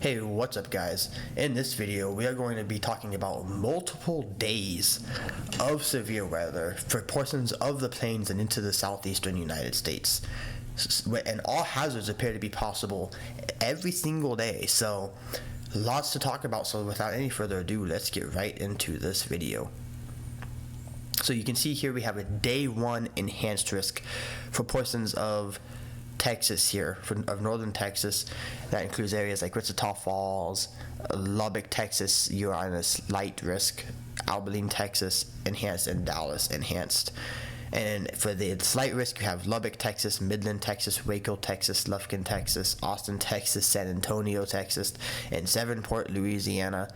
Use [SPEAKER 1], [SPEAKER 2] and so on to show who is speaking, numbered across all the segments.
[SPEAKER 1] Hey, what's up guys? In this video, we are going to be talking about multiple days of severe weather for portions of the plains and into the southeastern United States. And all hazards appear to be possible every single day, so lots to talk about. So without any further ado, let's get right into this video. So you can see here we have a day 1 enhanced risk for portions of Texas here, of northern Texas. That includes areas like Wichita Falls, Lubbock, Texas. You're on a slight risk. Abilene, Texas, enhanced, and Dallas, enhanced. And for the slight risk, you have Lubbock, Texas, Midland, Texas, Waco, Texas, Lufkin, Texas, Austin, Texas, San Antonio, Texas, and Severnport, Louisiana,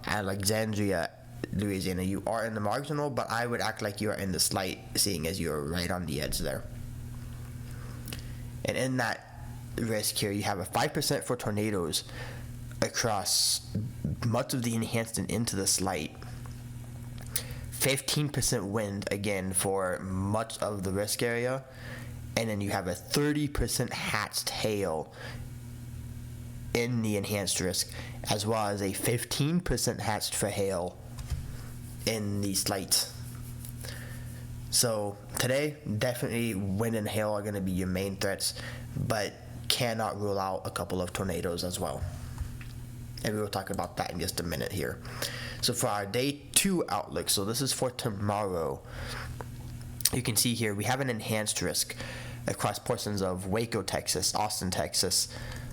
[SPEAKER 1] Alexandria, Louisiana. You are in the marginal, but I would act like you are in the slight, seeing as you're right on the edge there. And in that risk here, you have a 5% for tornadoes across much of the enhanced and into the slight. 15% wind, again, for much of the risk area. And then you have a 30% hatched hail in the enhanced risk, as well as a 15% hatched for hail in the slight. So today, definitely wind and hail are going to be your main threats, but cannot rule out a couple of tornadoes as well. And we will talk about that in just a minute here. So for our day 2 outlook, so this is for tomorrow, you can see here we have an enhanced risk across portions of Waco, Texas, Austin, Texas,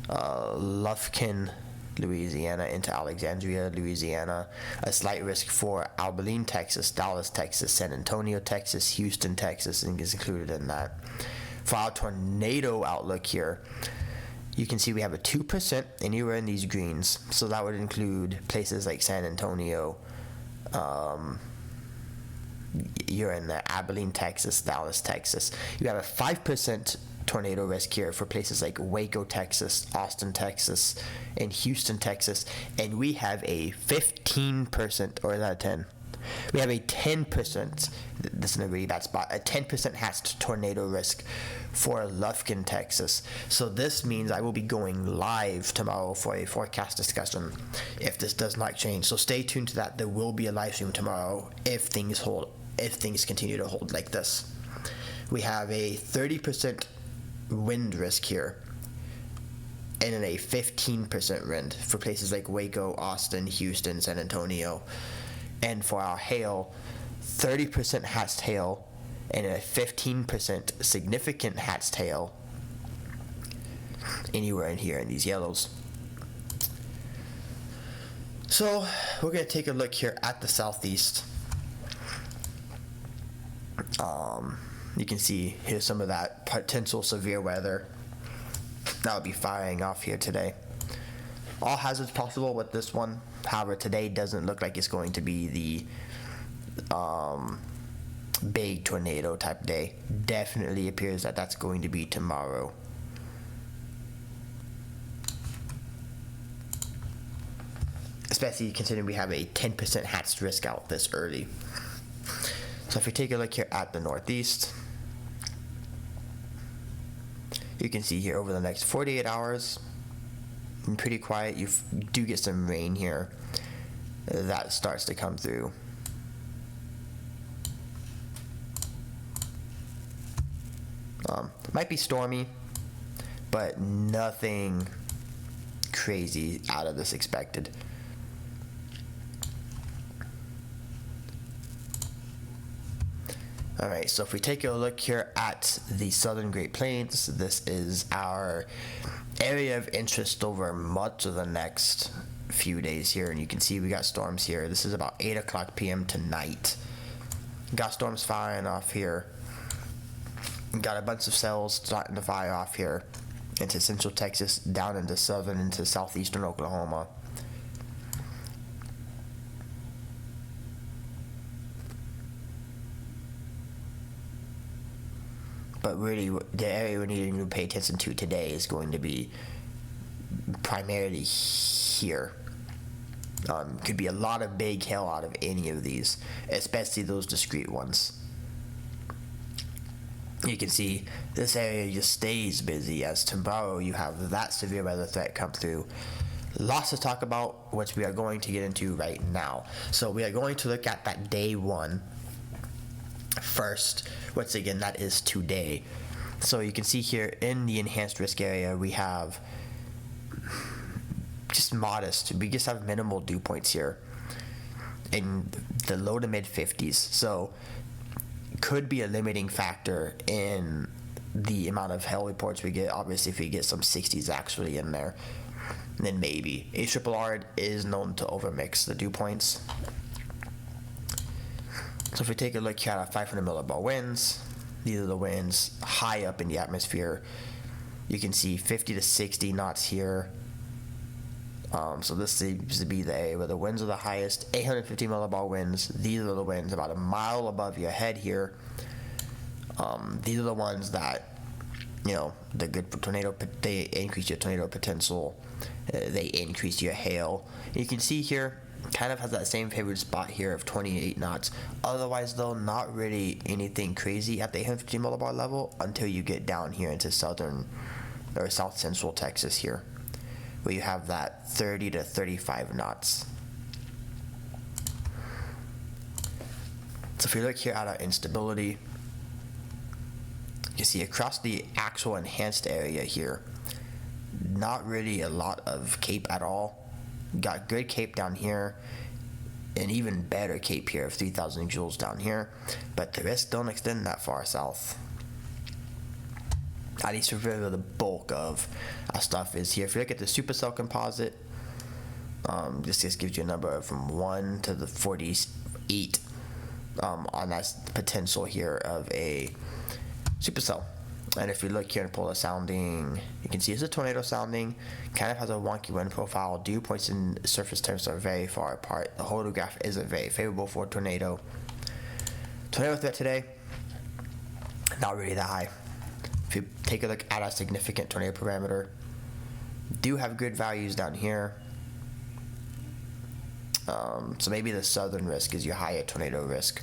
[SPEAKER 1] Lufkin, Louisiana, into Alexandria, Louisiana. A slight risk for Abilene, Texas, Dallas, Texas, San Antonio, Texas, Houston, Texas, and is included in that. For our tornado outlook here, you can see we have a 2% anywhere in these greens, so that would include places like San Antonio. You're in the Abilene, Texas, Dallas, Texas. You have a 5% tornado risk here for places like Waco, Texas, Austin, Texas, and Houston, Texas. And we have a 15%, or is that 10? We have a 10%, this is in a really bad spot, a 10% hatched tornado risk for Lufkin, Texas. So this means I will be going live tomorrow for a forecast discussion if this does not change. So stay tuned to that. There will be a live stream tomorrow if things continue to hold like this. We have a 30% wind risk here, and then a 15% wind for places like Waco, Austin, Houston, San Antonio. And for our hail, 30% hatched hail and a 15% significant hatched hail anywhere in here in these yellows. So we're going to take a look here at the southeast. You can see here's some of that potential severe weather that will be firing off here today. All hazards possible with this one. However, today doesn't look like it's going to be the big tornado type day. Definitely appears that that's going to be tomorrow. Especially considering we have a 10% hatched risk out this early. So if we take a look here at the northeast, you can see here over the next 48 hours, pretty quiet. You do get some rain here that starts to come through. Might be stormy, but nothing crazy out of this expected. Alright, so if we take a look here at the southern Great Plains, this is our area of interest over much of the next few days here, and you can see we got storms here. This is about 8 o'clock p.m. tonight. Got storms firing off here. Got a bunch of cells starting to fire off here into central Texas, down into southern, into southeastern Oklahoma. But really, the area we're needing to pay attention to today is going to be primarily here. Could be a lot of big hail out of any of these, especially those discrete ones. You can see this area just stays busy, as tomorrow you have that severe weather threat come through. Lots to talk about, which we are going to get into right now. So we are going to look at that day one first, which again, that is today. So you can see here in the enhanced risk area, we have just modest, we just have minimal dew points here in the low to mid 50s. So could be a limiting factor in the amount of hail reports we get. Obviously, if we get some 60s actually in there, then maybe. ARRR is known to overmix the dew points. So if we take a look here at 500 millibar winds, these are the winds high up in the atmosphere. You can see 50 to 60 knots here. So this seems to be the area where the winds are the highest. 850 millibar winds. These are the winds about a mile above your head here. These are the ones that, you know, they're good for tornado. They increase your tornado potential. They increase your hail. You can see here, kind of has that same favorite spot here of 28 knots. Otherwise, though, not really anything crazy at the 850 millibar level until you get down here into southern or south central Texas here, where you have that 30 to 35 knots. So if you look here at our instability, you see across the actual enhanced area here, not really a lot of cape at all. Got good cape down here, and even better cape here of 3,000 joules down here, but the risks don't extend that far south. At least for really the bulk of our stuff is here. If you look at the supercell composite, this just gives you a number from 1 to the 48 on that potential here of a supercell. And if you look here and pull the sounding, you can see it's a tornado sounding. Kind of has a wonky wind profile. Dew points and surface temps are very far apart. The holograph isn't very favorable for a tornado. Tornado threat today, not really that high. If you take a look at our significant tornado parameter, do have good values down here. So maybe the southern risk is your higher tornado risk.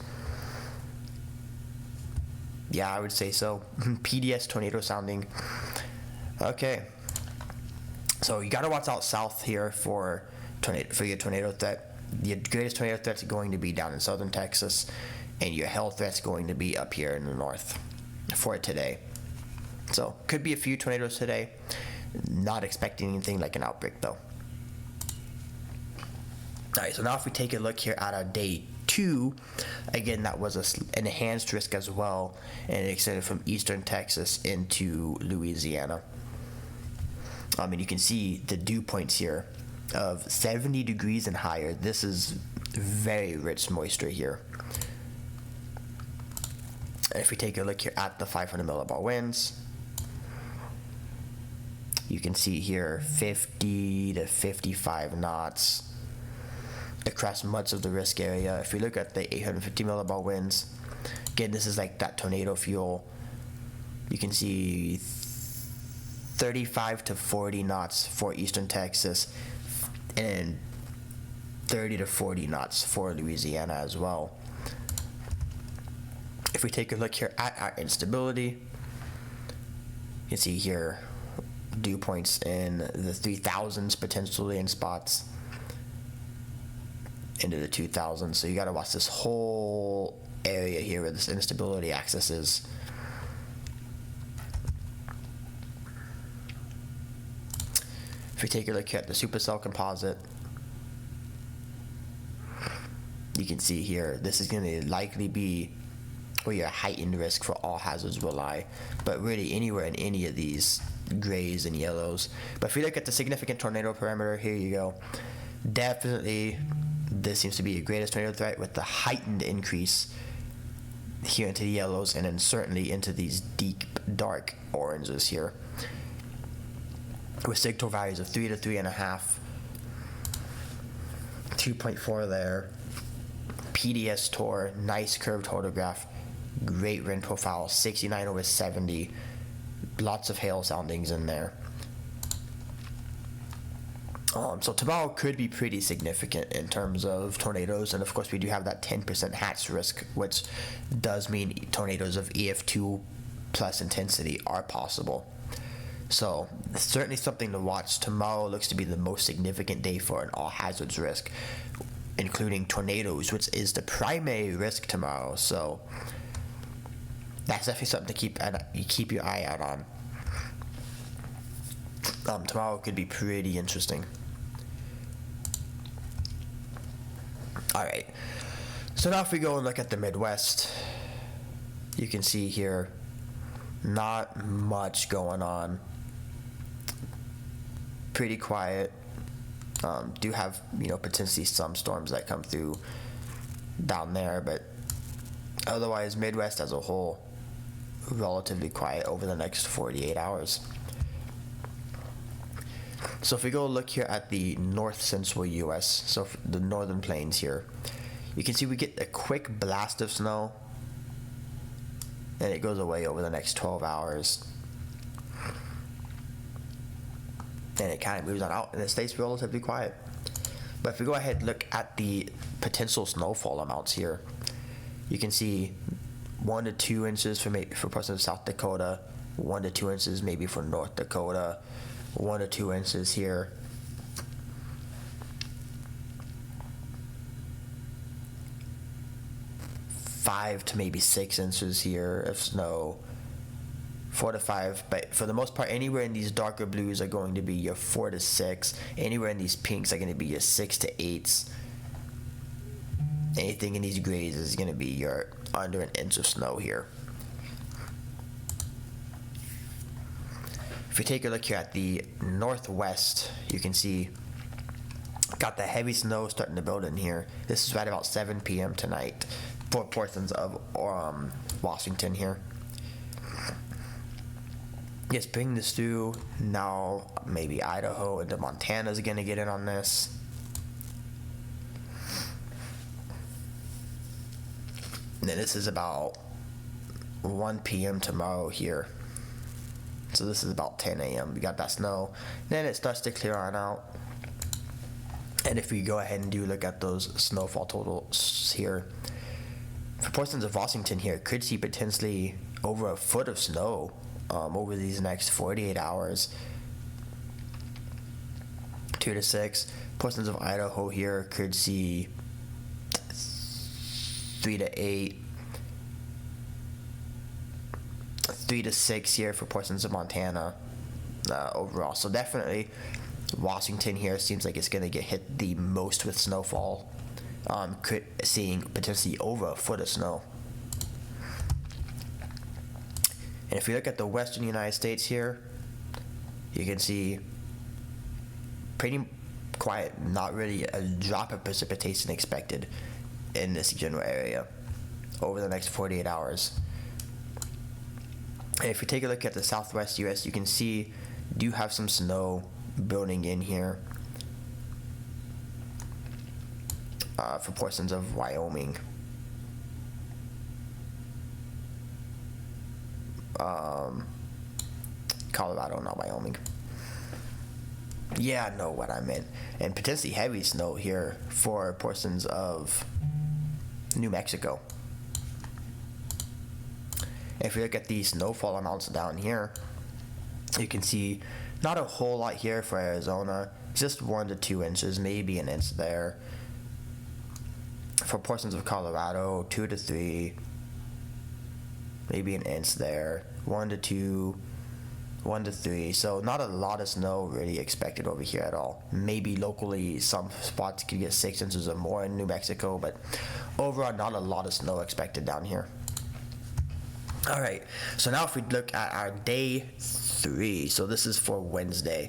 [SPEAKER 1] Yeah, I would say so. PDS tornado sounding. Okay. So you gotta watch out south here for your tornado threat. The greatest tornado threat is going to be down in southern Texas, and your hail threat's going to be up here in the north for today. So could be a few tornadoes today. Not expecting anything like an outbreak though. Alright, so now if we take a look here at our day 2, again, that was an enhanced risk as well, and it extended from eastern Texas into Louisiana. And you can see the dew points here of 70 degrees and higher. This is very rich moisture here. And if we take a look here at the 500 millibar winds, you can see here 50 to 55 knots across much of the risk area. If we look at the 850 millibar winds, again, this is like that tornado fuel. You can see 35 to 40 knots for eastern Texas, and 30 to 40 knots for Louisiana as well. If we take a look here at our instability, you can see here dew points in the 3000s potentially in spots, into the 2000s. So you got to watch this whole area here where this instability axis is. If we take a look at the supercell composite, you can see here this is going to likely be where your heightened risk for all hazards will lie, but really anywhere in any of these grays and yellows. But if we look at the significant tornado parameter, here you go. Definitely this seems to be the greatest tornado threat, with the heightened increase here into the yellows, and then certainly into these deep dark oranges here, with SIGTOR values of 3 to 3.5, 2.4 there. PDS TOR, nice curved holograph, great wind profile, 69 over 70, lots of hail soundings in there. So tomorrow could be pretty significant in terms of tornadoes, and of course we do have that 10% hatch risk, which does mean tornadoes of EF2 plus intensity are possible. So certainly something to watch. Tomorrow looks to be the most significant day for an all hazards risk, including tornadoes, which is the primary risk tomorrow. So that's definitely something to keep your eye out on. Tomorrow could be pretty interesting. Alright, so now if we go and look at the Midwest, you can see here not much going on. Pretty quiet. Do have, potentially some storms that come through down there, but otherwise Midwest as a whole relatively quiet over the next 48 hours. So if we go look here at the north central US, so the northern plains here, you can see we get a quick blast of snow and it goes away over the next 12 hours. And it kind of moves on out and it stays relatively quiet. But if we go ahead and look at the potential snowfall amounts here, you can see 1 to 2 inches for parts of South Dakota, 1 to 2 inches maybe for North Dakota, 1 to 2 inches here. Five to maybe 6 inches here of snow. 4 to 5, but for the most part, anywhere in these darker blues are going to be your 4 to 6. Anywhere in these pinks are going to be your 6 to 8s. Anything in these grays is going to be your under an inch of snow here. If we take a look here at the northwest, you can see got the heavy snow starting to build in here. This is right about 7 p.m. tonight for portions of Washington here. Yes, bring this through. Now maybe Idaho and Montana is going to get in on this. And then this is about 1 p.m. tomorrow here. So this is about 10 a.m. We got that snow. Then it starts to clear on out. And if we go ahead and do look at those snowfall totals here, for portions of Washington here, could see potentially over a foot of snow over these next 48 hours. 2 to 6. Portions of Idaho here could see 3 to 8. 3 to 6 here for portions of Montana overall. So definitely Washington here seems like it's going to get hit the most with snowfall. Seeing potentially over a foot of snow. And if you look at the western United States here, you can see pretty quiet, not really a drop of precipitation expected in this general area over the next 48 hours. And if you take a look at the southwest US, you can see do have some snow building in here for portions of Wyoming. Colorado, not Wyoming. Yeah, I know what I meant. And potentially heavy snow here for portions of New Mexico. If you look at the snowfall amounts down here, you can see not a whole lot here for Arizona, just 1 to 2 inches, maybe an inch there. For portions of Colorado, 2 to 3, maybe an inch there, 1 to 2, 1 to 3. So not a lot of snow really expected over here at all. Maybe locally some spots could get 6 inches or more in New Mexico, but overall not a lot of snow expected down here. All right, so now if we look at our day 3, so this is for Wednesday.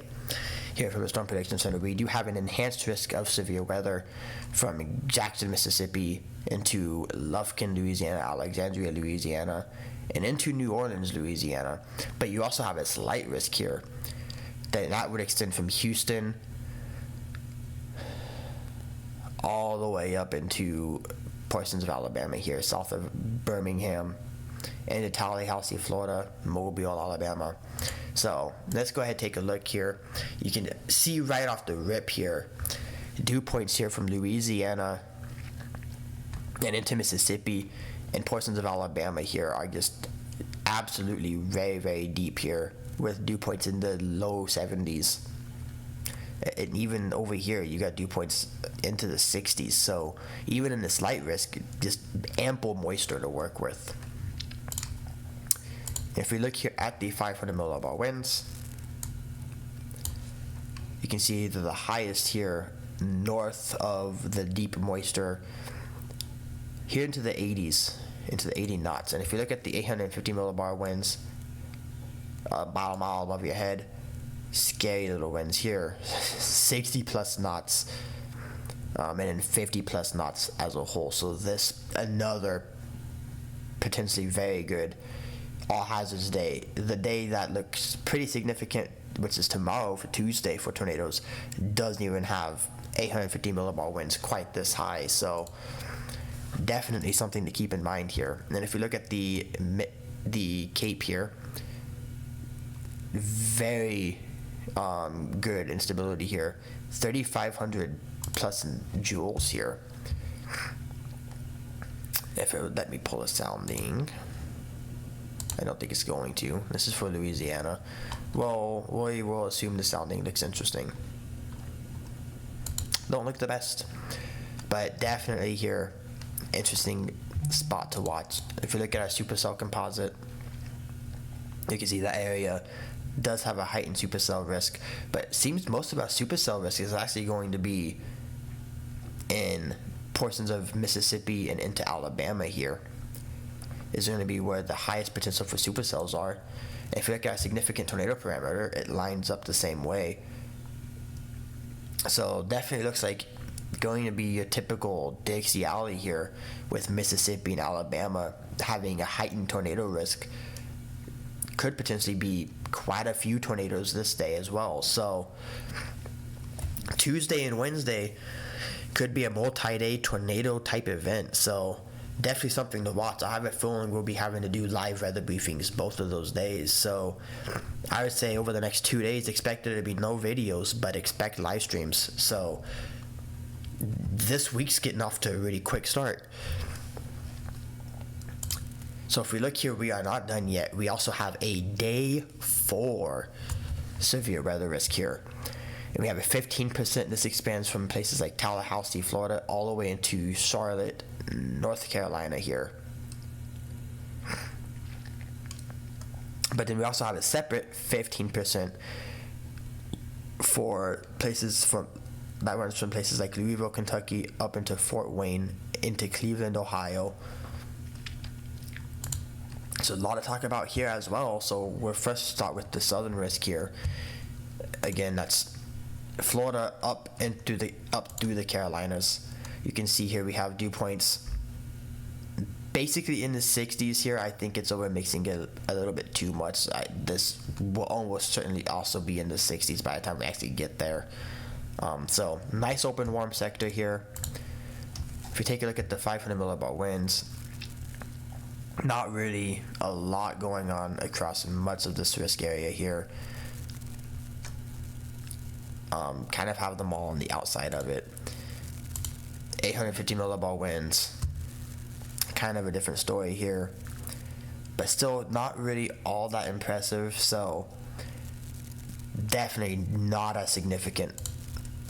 [SPEAKER 1] Here from the Storm Prediction Center, we do have an enhanced risk of severe weather from Jackson, Mississippi into Lufkin, Louisiana, Alexandria, Louisiana, and into New Orleans, Louisiana. But you also have a slight risk here that would extend from Houston all the way up into portions of Alabama here, south of Birmingham, into Tallahassee, Florida, Mobile, Alabama. So let's go ahead and take a look here. You can see right off the rip here, dew points here from Louisiana and into Mississippi, and portions of Alabama here are just absolutely very, very deep here with dew points in the low 70s. And even over here, you got dew points into the 60s. So even in the slight risk, just ample moisture to work with. If we look here at the 500 millibar winds, you can see that the highest here north of the deep moisture here into the 80s, into the 80 knots. And if you look at the 850 millibar winds, about a mile above your head, scary little winds here, 60 plus knots, and then 50 plus knots as a whole. So this another potentially very good all hazards day. The day that looks pretty significant, which is tomorrow for Tuesday for tornadoes, doesn't even have 850 millibar winds quite this high. So definitely something to keep in mind here. And then if we look at the Cape here, very good instability here, 3,500 plus joules here. If it would let me pull a sounding, I don't think it's going to. This is for Louisiana. Well, we will assume the sounding looks interesting. Don't look the best, but definitely here, interesting spot to watch. If you look at our supercell composite, you can see that area does have a heightened supercell risk, but it seems most of our supercell risk is actually going to be in portions of Mississippi and into Alabama here. Is going to be where the highest potential for supercells are. And if you look at a significant tornado parameter, it lines up the same way. So definitely looks like going to be a typical Dixie Alley here, with Mississippi and Alabama having a heightened tornado risk. Could potentially be quite a few tornadoes this day as well. So Tuesday and Wednesday could be a multi-day tornado type event. So definitely something to watch. I have a feeling we'll be having to do live weather briefings both of those days. So I would say over the next 2 days, expect there to be no videos, but expect live streams. So this week's getting off to a really quick start. So if we look here, we are not done yet. We also have a day 4 severe weather risk here. And we have a 15%. This expands from places like Tallahassee, Florida, all the way into Charlotte, North Carolina here. But then we also have a separate 15% for places that runs from places like Louisville, Kentucky, up into Fort Wayne, into Cleveland, Ohio. So a lot to talk about here as well. So we'll first start with the southern risk here. Again, that's Florida up through the Carolinas. You can see here we have dew points basically in the 60s here. I think it's over mixing it a little bit too much. This will almost certainly also be in the 60s by the time we actually get there. So nice open warm sector here. If you take a look at the 500 millibar winds, not really a lot going on across much of this risk area here. Kind of have them all on the outside of it. 850 millibar winds, kind of a different story here, but still not really all that impressive. So definitely not as significant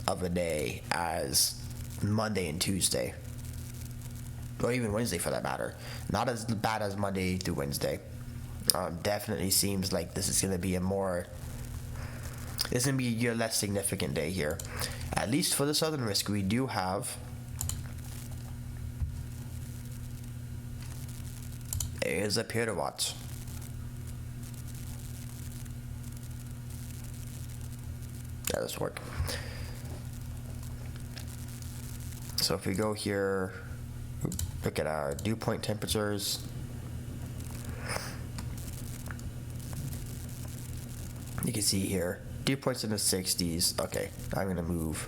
[SPEAKER 1] of a day as Monday and Tuesday, or even Wednesday for that matter. Not as bad as Monday through Wednesday. Definitely seems like this is going to be it's going to be your less significant day here. At least for the southern risk, we do have areas up here to watch. Yeah, this work. So if we go here, look at our dew point temperatures. You can see here, dew points in the 60s. Okay, I'm gonna move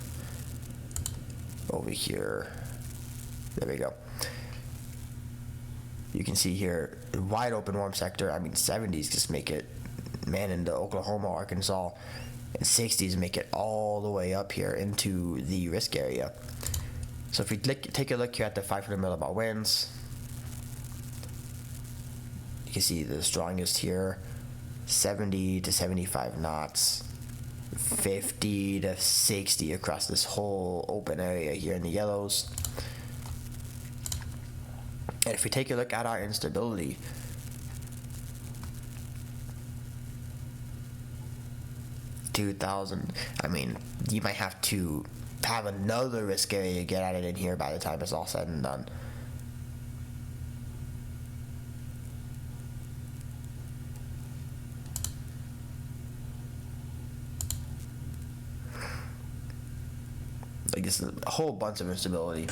[SPEAKER 1] over here. There we go. You can see here, wide open warm sector. I mean, 70s just make it, man, into Oklahoma, Arkansas, and 60s make it all the way up here into the risk area. So if we take a look here at the 500 millibar winds, you can see the strongest here, 70 to 75 knots, 50 to 60 across this whole open area here in the yellows. And if we take a look at our instability, $2,000, I mean, you might have to have another risk area to get at it in here by the time it's all said and done. Like, this is a whole bunch of instability.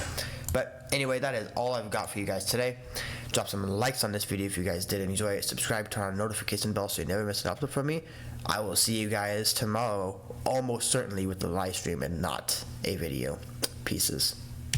[SPEAKER 1] But anyway, that is all I've got for you guys today. Drop some likes on this video if you guys did enjoy it. Subscribe, turn on the notification bell so you never miss an upload from me. I will see you guys tomorrow, almost certainly with the live stream and not a video. Pieces.